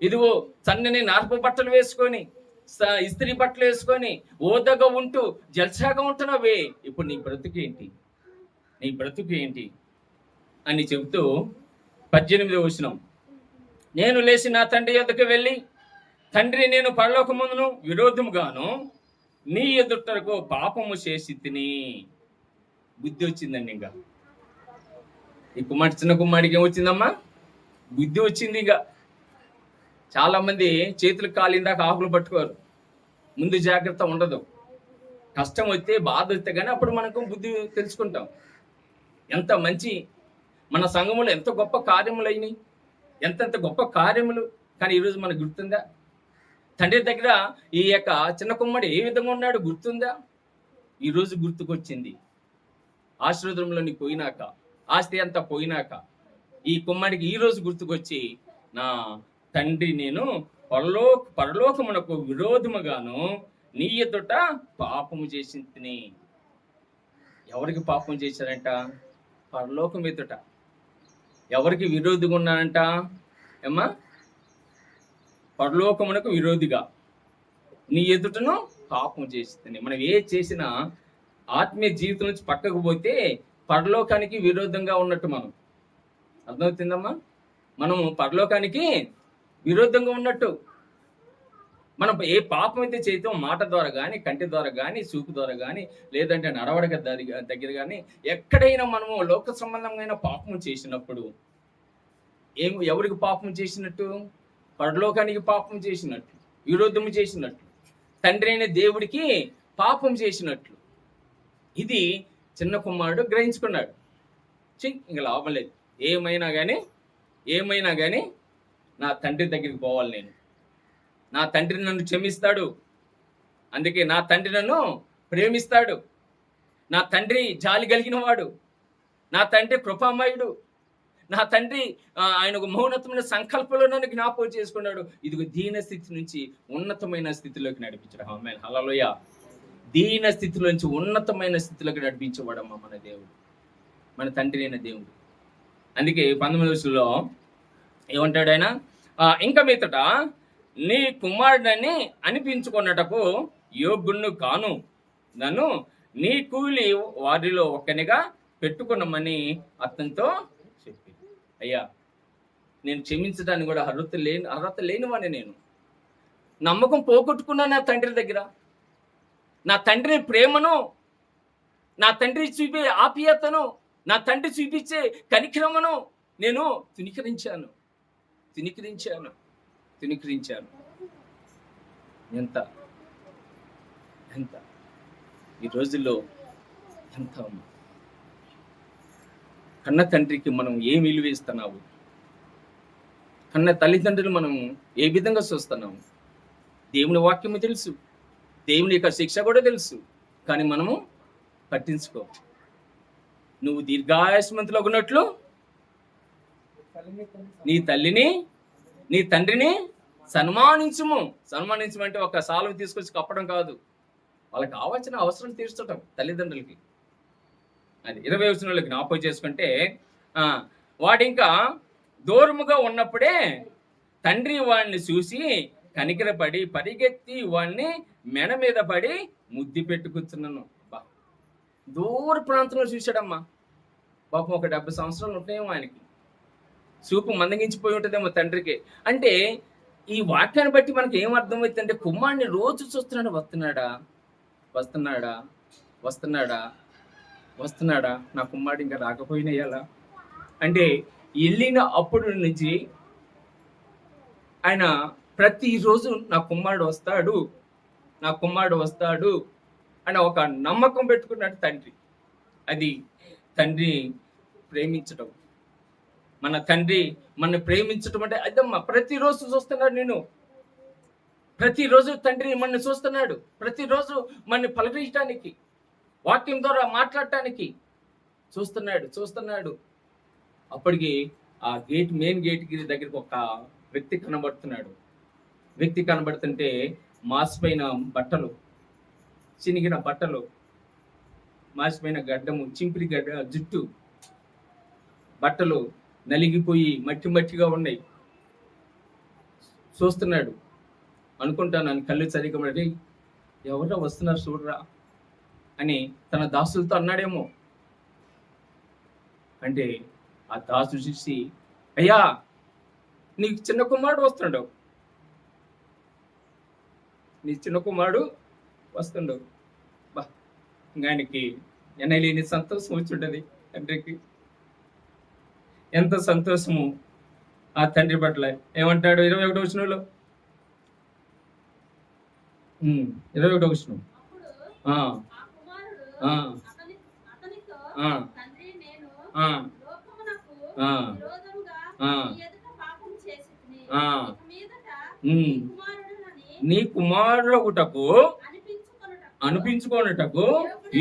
ఇదిగో సన్నని నార్ప బట్టలు వేసుకొని, ఇస్త్రీ బట్టలు వేసుకొని ఓదగా ఉంటూ జల్సాగా ఉంటున్నావే, ఇప్పుడు నీ బ్రతుకు ఏంటి అని చెబుతూ 18వ వచనం, నేను లేచి నా తండ్రి యొద్దకు వెళ్ళి, తండ్రి, నేను పరలోకమందును విరోధముగాను నీ ఎదుటకు పాపము చేసి తిని. బుద్ధి వచ్చిందండి. ఇంకా ఈ చిన్న కుమ్మాడికి ఏమొచ్చిందమ్మా? బుద్ధి వచ్చింది. ఇక చాలా మంది చేతులు కాలిందాక ఆకులు పట్టుకోరు, ముందు జాగ్రత్త ఉండదు. కష్టం వస్తే, బాధ వస్తే కానీ అప్పుడు మనకు బుద్ధి తెలుసుకుంటాం. ఎంత మంచి మన సంఘములో ఎంత గొప్ప కార్యములు అయినాయి, ఎంతెంత గొప్ప కార్యములు. కానీ ఈరోజు మనకు గుర్తుందా? తండ్రి దగ్గర ఈ యొక్క చిన్న కుమ్మడి ఏ విధంగా ఉన్నాడు గుర్తుందా? ఈరోజు గుర్తుకొచ్చింది. ఆశీర్వాదంలోని పోయినాక, ఆస్తి అంతా పోయినాక ఈ కుమ్మడికి ఈరోజు గుర్తుకొచ్చి, నా తండ్రి, నేను పరలోకమునకు విరోధముగాను నీ ఎదుట పాపము చేసింది. ఎవరికి పాపం చేశారంట? పరలోకం ఎదుట. ఎవరికి విరోధిగా ఉన్నానంట? ఏమ్మా? పరలోకమునకు విరోధిగా నీ ఎదుటను పాపం చేస్తుంది. మనం ఏ చేసినా ఆత్మీయ జీవితం నుంచి పక్కకు పోతే పరలోకానికి విరోధంగా ఉన్నట్టు మనం. అర్థమవుతుందమ్మా? మనము పరలోకానికి విరోధంగా ఉన్నట్టు. మనం ఏ పాపం అయితే చేద్దాం మాట ద్వారా కానీ, కంటి ద్వారా కానీ, చూపు ద్వారా కానీ, లేదంటే నడవడక దగ్గర కానీ, ఎక్కడైనా మనము లోక సంబంధమైన పాపం చేసినప్పుడు ఎవరికి పాపం చేసినట్టు? పరలోకానికి పాపం చేసినట్లు, విరోధము చేసినట్లు, తండ్రి అయిన దేవుడికి పాపం చేసినట్లు. ఇది చిన్న కుమారుడు గ్రహించుకున్నాడు. ఇంక లాభం లేదు, ఏమైనా కానీ నా తండ్రి దగ్గరికి పోవాలి నేను. నా తండ్రి నన్ను క్షమిస్తాడు, అందుకే నా తండ్రి నన్ను ప్రేమిస్తాడు. నా తండ్రి జాలి కలిగిన వాడు, నా తండ్రి కృపామయుడు, నా తండ్రి ఆయన ఒక మౌనతమైన సంకల్పంలో నన్ను జ్ఞాపకం చేసుకున్నాడు. ఇదిగో దీన స్థితి నుంచి ఉన్నతమైన స్థితిలోకి నడిపించడం. ఆమేన్, హల్లెలూయా. దీన స్థితిలో నుంచి ఉన్నతమైన స్థితిలోకి నడిపించేవాడమ్మా మన దేవుడు, మన తండ్రి అయిన దేవుడు. అందుకే 19వ వచనంలో ఏమంటాడు ఆయన? ఇంకా మీదట నీ కుమారుడని అనిపించుకున్నటకు యోగ్యుణ్ణి కాను, నన్ను నీ కూలి వారిలో ఒకనిగా పెట్టుకున్నామని అతనితో చెప్పి. అయ్యా, నేను క్షమించడానికి కూడా అర్హత లేనివాడిని. నేను నమ్మకం పోగొట్టుకున్నాను నా తండ్రి దగ్గర. నా తండ్రి ప్రేమను, నా తండ్రి చూపే ఆప్యాయతను, నా తండ్రి చూపించే కనికరమును నేను తునికరించాను. ఎంత ఈ రోజుల్లో ఎంత కన్న తండ్రికి మనం ఏం విలువ ఇస్తున్నావు? కన్న తల్లిదండ్రులు మనం ఏ విధంగా చూస్తున్నాము? దేవుని వాక్యము తెలుసు, దేవుని యొక్క శిక్ష కూడా తెలుసు, కానీ మనము పట్టించుకో. నువ్వు దీర్ఘాయుష్మంతులు ఉన్నట్లు నీ తల్లిని నీ తండ్రిని సన్మానించమంటే ఒక సాల్వ తీసుకొచ్చి కప్పడం కాదు, వాళ్ళకి కావాల్సిన అవసరం తీర్చటం తల్లిదండ్రులకి. అది 20వ వచనంలోకి జ్ఞాపకం చేసుకుంటే, వాడింకా దూరముగా ఉన్నప్పుడే తండ్రి వాడిని చూసి కనికరపడి పరిగెత్తి వాడిని మెడ మీద పడి ముద్దు పెట్టుకున్నాను. దూర ప్రాంతంలో చూశాడమ్మా. పాపం ఒక 70 సంవత్సరాలు ఉంటాయేమో ఆయనకి. చూపు మందగించిపోయి ఉంటుందేమో తండ్రికి. అంటే ఈ వాక్యాన్ని బట్టి మనకి ఏం అర్థమవుతుందంటే, కుమారుని రోజు చూస్తున్నాడు. వస్తున్నాడా నా కుమారుడు ఇంకా రాకపోయినా ఎలా అంటే, వెళ్ళిన అప్పుడు నుంచి ఆయన ప్రతిరోజు నా కుమారుడు వస్తాడు అని ఒక నమ్మకం పెట్టుకున్నాడు తండ్రి. అది తండ్రి ప్రేమించడం. మన తండ్రి మన ప్రేమించడం అంటే అదమ్మా. ప్రతిరోజు చూస్తున్నాడు నేను, ప్రతిరోజు తండ్రి మన చూస్తున్నాడు, ప్రతిరోజు మన పలకరించడానికి, వాక్యం ద్వారా మాట్లాడటానికి చూస్తున్నాడు. అప్పటికి ఆ మెయిన్ గేట్ దగ్గరికి ఒక వ్యక్తి కనబడుతుంటే మాసిపోయిన బట్టలు, చినిగిన బట్టలు, మాసిపోయిన గడ్డము, చింపిరి గడ్డ జుట్టు, బట్టలు నలిగిపోయి మట్టిగా ఉన్నాయి. చూస్తున్నాడు. అనుకుంటాను కళ్ళు సరిగబడి, ఎవరో వస్తున్నారు చూడరా అని తన దాసులతో అన్నాడేమో. అంటే ఆ దాసు చూసి, అయ్యా నీకు చిన్న కుమారుడు వస్తుండవు, బా ఆయనకి ఎనలేని సంతోషం వచ్చుంటది. తండ్రికి ఎంత సంతోషము ఆ తండ్రి పట్ల. ఏమంటాడు 21వ వచనంలో? 21వ వచనం. నీ కుమారుడగుటకు అనిపించుకొనుటకు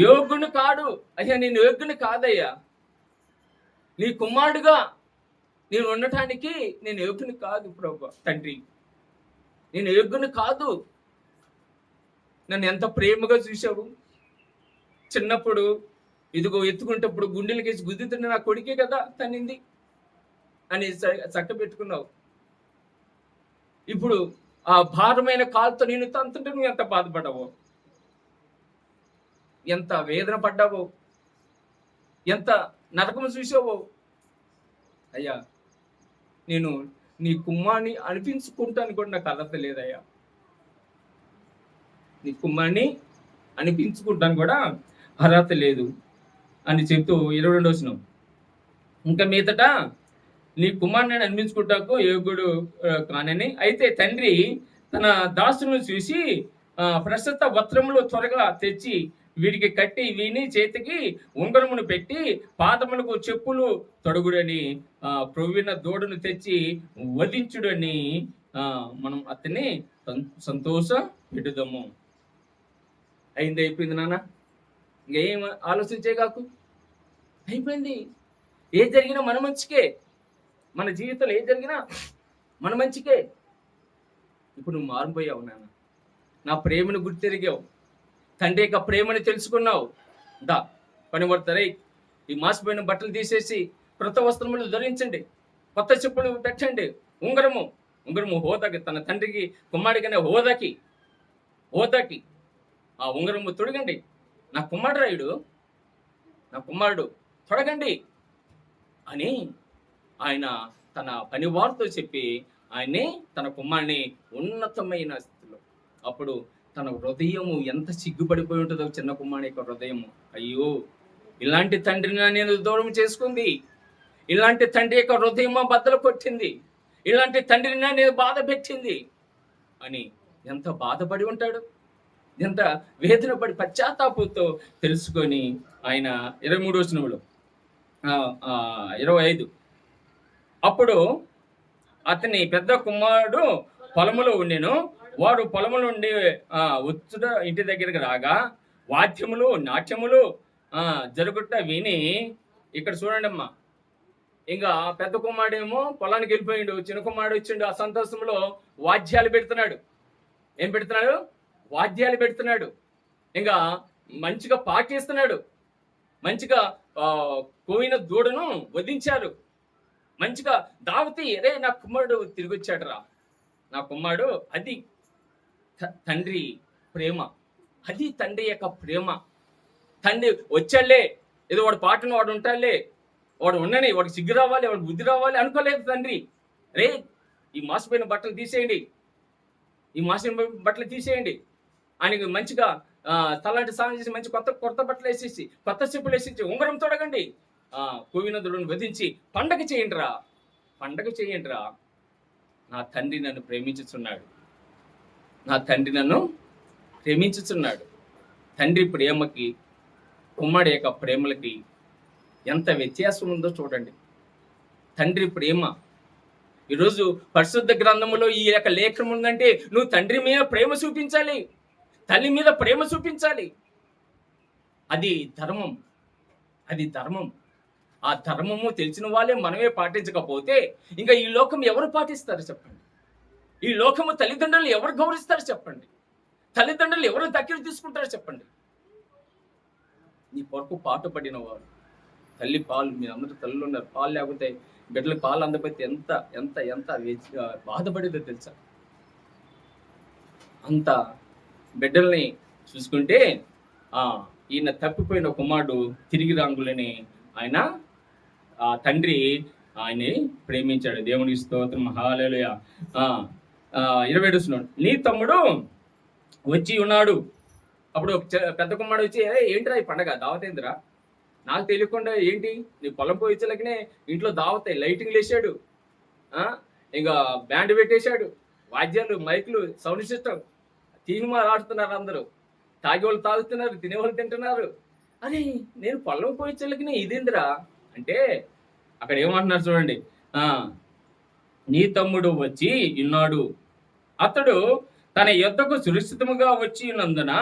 యోగ్యుని కాడు. అయ్యా నేను యోగ్యుని కాదయ్యా, నీ కుమారుడుగా నేను ఉండటానికి నేను యోగ్యుని కాదు ప్రభు. తండ్రి నేను యోగ్యుని కాదు. నన్ను ఎంత ప్రేమగా చూసావు. చిన్నప్పుడు ఇదిగో ఎత్తుకుంటప్పుడు గుండెలకేసి గుద్దుతుంటే నా కొడుకే కదా తన్నింది అని చక్క పెట్టుకున్నావు. ఇప్పుడు ఆ భారమైన కాలుతో నేను తంతుంటే నువ్వు ఎంత బాధపడ్డావో, ఎంత వేదన పడ్డావో, ఎంత నరకము చూసావో. అయ్యా నేను నీ కుమ్మాన్ని అనిపించుకుంటాను కూడా నాకు అర్హత లేదయ్యా. నీ కుమ్మాన్ని అనిపించుకుంటాను కూడా అర్హత లేదు అని చెప్తూ 22వ వచనం, ఇంకా మీదట నీ కుమారుని అనిపించుకుంటాకు యోగ్యుడు కానని. అయితే తండ్రి తన దాసులను చూసి ప్రస్తుత వస్త్రములు త్వరగా తెచ్చి వీడికి కట్టి వీని చేతికి ఉంగరమును పెట్టి పాదములకు చెప్పులు తొడుగుడని ప్రొవిన దూడను తెచ్చి వధించుడని మనం అతన్ని సంతోష పెట్టుదాము. అయింది, అయిపోయింది నాన్న, ఇంకేం ఆలోచించే కాకు, అయిపోయింది. ఏది జరిగినా మన మంచికే, మన జీవితంలో ఏది జరిగినా మన మంచికే. ఇప్పుడు నువ్వు మారిపోయావు నాన్న, నా ప్రేమను గుర్తెరిగావు, తండ్రి యొక్క ప్రేమను తెలుసుకున్నావు. దా పని పడతారై, ఈ మాసిపోయిన బట్టలు తీసేసి క్రొత్త వస్త్రములు ధరించండి, కొత్త చెప్పులు పెట్టండి, ఉంగరము హోదాకి, తన తండ్రికి కుమారుడికనే హోదాకి ఆ ఉంగరము తొడగండి. నా కుమారుడు తొడగండి అని ఆయన తన పనివారితో చెప్పి ఆయన్ని, తన కుమారుని ఉన్నతమైన స్థితిలో, అప్పుడు తన హృదయము ఎంత సిగ్గుపడిపోయి ఉంటుందో చిన్న కుమారుని యొక్క హృదయము. అయ్యో, ఇలాంటి తండ్రిని నేను దూరం చేసుకుంది, ఇలాంటి తండ్రి యొక్క హృదయం బద్దలు కొట్టింది, ఇలాంటి తండ్రిని నేను బాధ పెట్టింది అని ఎంత బాధపడి ఉంటాడు, ఎంత వేదన పడి పశ్చాత్తాపంతో తెలుసుకొని ఆయన 23వ వచనంలో 25, అప్పుడు అతని పెద్ద కుమారుడు పొలములో ఉండెను. వారు పొలము నుండి వచ్చుట ఇంటి దగ్గరికి రాగా వాద్యములు నాట్యములు జరుగుట విని, ఇక్కడ చూడండి అమ్మా, ఇంకా పెద్ద కుమారుడేమో పొలానికి వెళ్ళిపోయిండు, చిన్న కుమారుడు వచ్చిండు. ఆ సంతోషంలో వాద్యాలు పెడుతున్నాడు. ఏం పెడుతున్నాడు? వాద్యాలు పెడుతున్నాడు. ఇంకా మంచిగా పాటిస్తున్నాడు, మంచిగా కోయిన దూడను వధించారు, మంచిగా దావతి, అరే నా కుమారుడు తిరిగి వచ్చాడురా, నా కుమారుడు. అది తండ్రి ప్రేమ, అది తండ్రి యొక్క ప్రేమ. తండ్రి వచ్చాడులే, ఏదో వాడు పాటను వాడు ఉంటాడులే, వాడు ఉండని, వాడికి సిగ్గు రావాలి, వాడికి బుద్ధి రావాలి అనుకోలేదు తండ్రి. రే, ఈ మాసిపోయిన బట్టలు తీసేయండి, ఆయనకి మంచిగా తలాంటి స్నానం చేసి మంచి కొత్త బట్టలు వేసేసి కొత్త చెప్పులు వేసేసి ఉంగరం తొడగండి, కోవిన దూడను వధించి పండగ చేయండిరా. నా తండ్రి నన్ను ప్రేమించుచున్నాడు. తండ్రి ప్రేమకి కుమారుడి యొక్క ప్రేమలకి ఎంత వ్యత్యాసం ఉందో చూడండి. తండ్రి ప్రేమ, ఈరోజు పరిశుద్ధ గ్రంథములో ఈ యొక్క లేఖనం ఉందంటే నువ్వు తండ్రి మీద ప్రేమ చూపించాలి, తల్లి మీద ప్రేమ చూపించాలి. అది ధర్మం. ఆ ధర్మము తెలిసిన వాళ్ళే మనమే పాటించకపోతే ఇంకా ఈ లోకం ఎవరు పాటిస్తారు చెప్పండి? ఈ లోకము తల్లిదండ్రులు ఎవరు గౌరవిస్తారు చెప్పండి? తల్లిదండ్రులు ఎవరు దగ్గర తీసుకుంటారు చెప్పండి? నీ కొరకు పాటుపడిన వారు, తల్లి పాలు, మీరు అందరూ తల్లులు ఉన్నారు, పాలు లేకపోతే బిడ్డలకు పాలు అందకపోతే ఎంత ఎంత ఎంత బాధపడేదో తెలుసా? అంత బిడ్డల్ని చూసుకుంటే ఈయన తప్పిపోయిన కుమారుడు తిరిగి రాంగులని ఆయన తండ్రి ఆయన్ని ప్రేమించాడు. దేవునికి స్తోత్రం, హల్లెలూయా. 27 నీ తమ్ముడు వచ్చి ఉన్నాడు. అప్పుడు పెద్ద కుమారుడు వచ్చి, ఏంటిరా ఈ పండగ, దావతేందిరా? నాకు తెలియకుండా ఏంటి, నీ పొలం పోయిచ్చలకనే ఇంట్లో దావతే, లైటింగ్ వేసాడు, ఇంకా బ్యాండ్ పెట్టేశాడు, వాద్యాలు, మైకులు, సౌండ్ సిస్టమ్, తీన్మార్ ఆడుతున్నారు, అందరూ తాగేవాళ్ళు తాగుతున్నారు, తినేవాళ్ళు తింటున్నారు. అరే, నేను పొలం పోయిచ్చలకనే ఇదేందిరా అంటే అక్కడ ఏమంటున్నారు చూడండి, నీ తమ్ముడు వచ్చి ఉన్నాడు, అతడు తన యొద్దకు సురక్షితముగా వచ్చి ఉన్నందున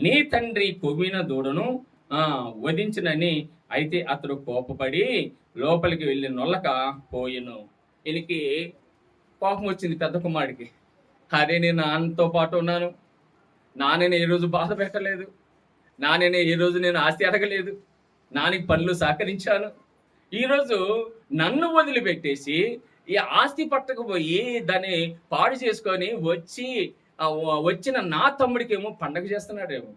నీ తండ్రి కొవ్విన దూడను వధించునని. అయితే అతడు కోపపడి లోపలికి వెళ్ళి నొల్లక పోయెను. ఈయనకి కోపం వచ్చింది పెద్ద కుమారుడికి. అరే, నేను నాన్నతో పాటు ఉన్నాను, నాన్నని ఏ రోజు బాధ పెట్టలేదు, నాన్నని ఏ రోజు నేను ఆస్తి అడగలేదు, నాన్నకి పనులు సహకరించాను, ఈరోజు నన్ను వదిలిపెట్టేసి ఈ ఆస్తి పట్టకపోయి దాన్ని పాడు చేసుకొని వచ్చిన నా తమ్ముడికేమో పండగ చేస్తున్నాడేమో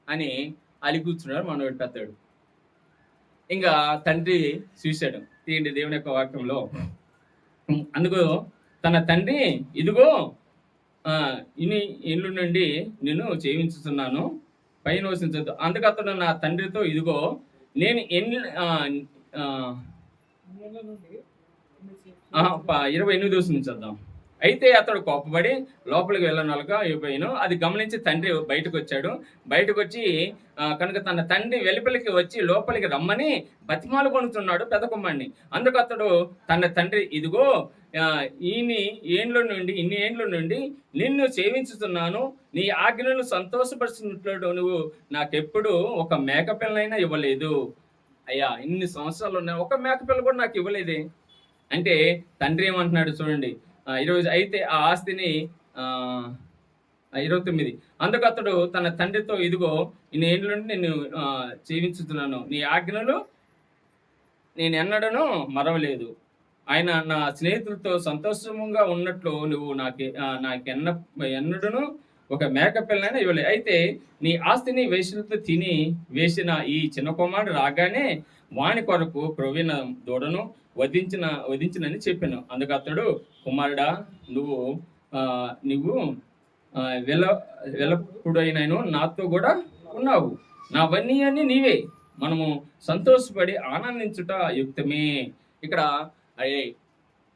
అని అలిగూర్చున్నాడు మనోడు పెద్దడు. ఇంకా తండ్రి చూశాడు. తీయండి దేవుని యొక్క వాక్యంలో అందుకు తన తండ్రి, ఇదిగో ఇన్ని ఇండ్ల నుండి నేను చేయించుతున్నాను, పైన వసించద్దు. అందుకు అతడు నా తండ్రితో, ఇదిగో నేను ఎన్ని 28 నుంచి చద్దాం. అయితే అతడు కోపపడి లోపలికి వెళ్ళనలుగా అయిపోయాను. అది గమనించి తండ్రి బయటకు వచ్చాడు. బయటకు వచ్చి కనుక తన తండ్రి వెలుపలికి వచ్చి లోపలికి రమ్మని బతిమాలు కొనుతున్నాడు పెద్ద కుమారుని. అందుకు అతడు తన తండ్రి, ఇదిగో ఇన్ని ఏండ్ల నుండి నిన్ను సేవించుతున్నాను, నీ ఆజ్ఞలను సంతోషపరుచున్నట్లు నువ్వు నాకెప్పుడు ఒక మేకపిల్లనైనా ఇవ్వలేదు. అయ్యా, ఇన్ని సంవత్సరాలు ఉన్నాయి, ఒక మేకపిల్ల కూడా నాకు ఇవ్వలేదే అంటే తండ్రి ఏమంటున్నాడు చూడండి. ఈరోజు అయితే ఆ ఆస్తిని 29. అందుకు అతడు తన తండ్రితో, ఇదిగో ఇన్ని ఏండ్ల నుండి నేను జీవించుతున్నాను, నీ ఆజ్ఞలు నేను ఎన్నడను మరవలేదు. ఆయన నా స్నేహితులతో సంతోషంగా ఉన్నట్లు నువ్వు ఎన్నడను ఒక మేకపిల్లనైనా ఇవ్వలేదు. అయితే నీ ఆస్తిని వేషలతో తిని వేసిన ఈ చిన్న కుమారుడు రాగానే వాని కొరకు క్రొవ్విన దూడను వధించినని చెప్పాను. అందుకు అతడు, కుమారుడా, నువ్వు వెలపుడైనను నాతో కూడా ఉన్నావు, నావన్నీ అన్ని నీవే, మనము సంతోషపడి ఆనందించుట యుక్తమే. ఇక్కడ అయ్యే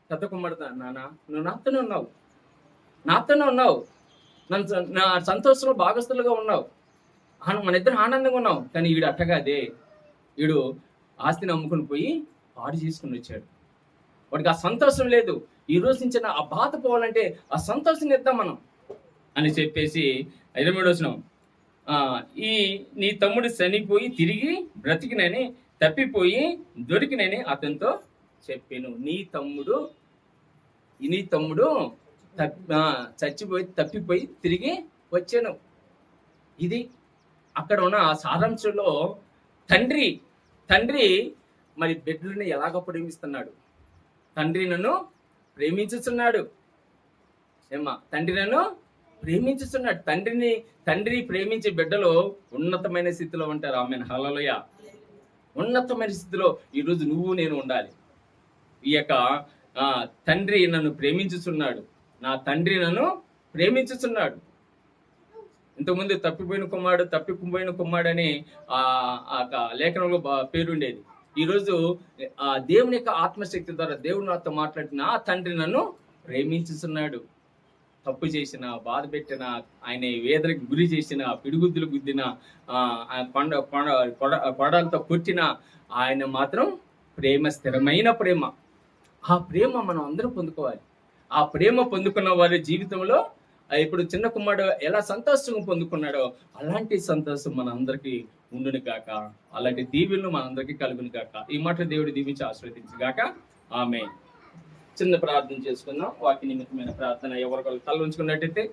పెద్ద కుమారుడు, నాన్న నువ్వు నాతోనే ఉన్నావు, నా సంతోషంలో భాగస్థులుగా ఉన్నావు, మన ఇద్దరు ఆనందంగా ఉన్నావు. కానీ వీడు అట్టగాదే, వీడు ఆస్తిని అమ్ముకుని పోయి పాడు చేసుకుని వచ్చాడు. వాడికి ఆ సంతోషం లేదు. ఈ రోజు నుంచి ఆ బాధ పోవాలంటే ఆ సంతోషం ఇద్దాం మనం అని చెప్పేసి 23 వచనం, నీ తమ్ముడు చనిపోయి తిరిగి బ్రతికినని తప్పిపోయి దొరికినని అతనితో చెప్పాను. నీ తమ్ముడు చచ్చిపోయి తప్పిపోయి తిరిగి వచ్చాను. ఇది అక్కడ ఉన్న ఆ సారాంశంలో తండ్రి మరి బిడ్డలని ఎలాగ ప్రేమిస్తున్నాడు. తండ్రి నన్ను ప్రేమించుతున్నాడు. తండ్రి నన్ను ప్రేమించుతున్నాడు. తండ్రి ప్రేమించే బిడ్డలో ఉన్నతమైన స్థితిలో ఉంటారు. ఆమేన్, హల్లెలూయా. ఉన్నతమైన స్థితిలో ఈరోజు నువ్వు నేను ఉండాలి. ఈ యొక్క తండ్రి నన్ను ప్రేమించుతున్నాడు, నా తండ్రి నన్ను ప్రేమించుతున్నాడు. ఇంతకుముందు తప్పిపోయిన కుమారుడు అని ఆ లేఖనంలో పేరుండేది. ఈరోజు దేవుని యొక్క ఆత్మశక్తి ద్వారా దేవుడు నాతో మాట్లాడిన ఆ తండ్రి నన్ను ప్రేమించుతున్నాడు. తప్పు చేసిన, బాధ పెట్టిన, ఆయన వేదనకి గురి చేసిన, పిడుగుద్దులు గుద్దిన, కొడాలతో కొట్టిన ఆయన మాత్రం ప్రేమ, స్థిరమైన ప్రేమ. ఆ ప్రేమ మనం అందరం పొందుకోవాలి. ఆ ప్రేమ పొందుకున్న వారి జీవితంలో ఇప్పుడు చిన్న కుమారుడు ఎలా సంతోషం పొందుకున్నాడో అలాంటి సంతోషం మన అందరికీ ఉండును గాక. అలాంటి దీవెనలు మనందరికీ కలుగును గాక. ఈ మాట దేవుడు దీవించి ఆశీర్వదించు గాక. ఆమేన్. చిన్న ప్రార్థన చేసుకుందాం. వాక్య నిమిత్తమైన ప్రార్థన ఎవరికొకరు తల ఉంచుకున్నట్టయితే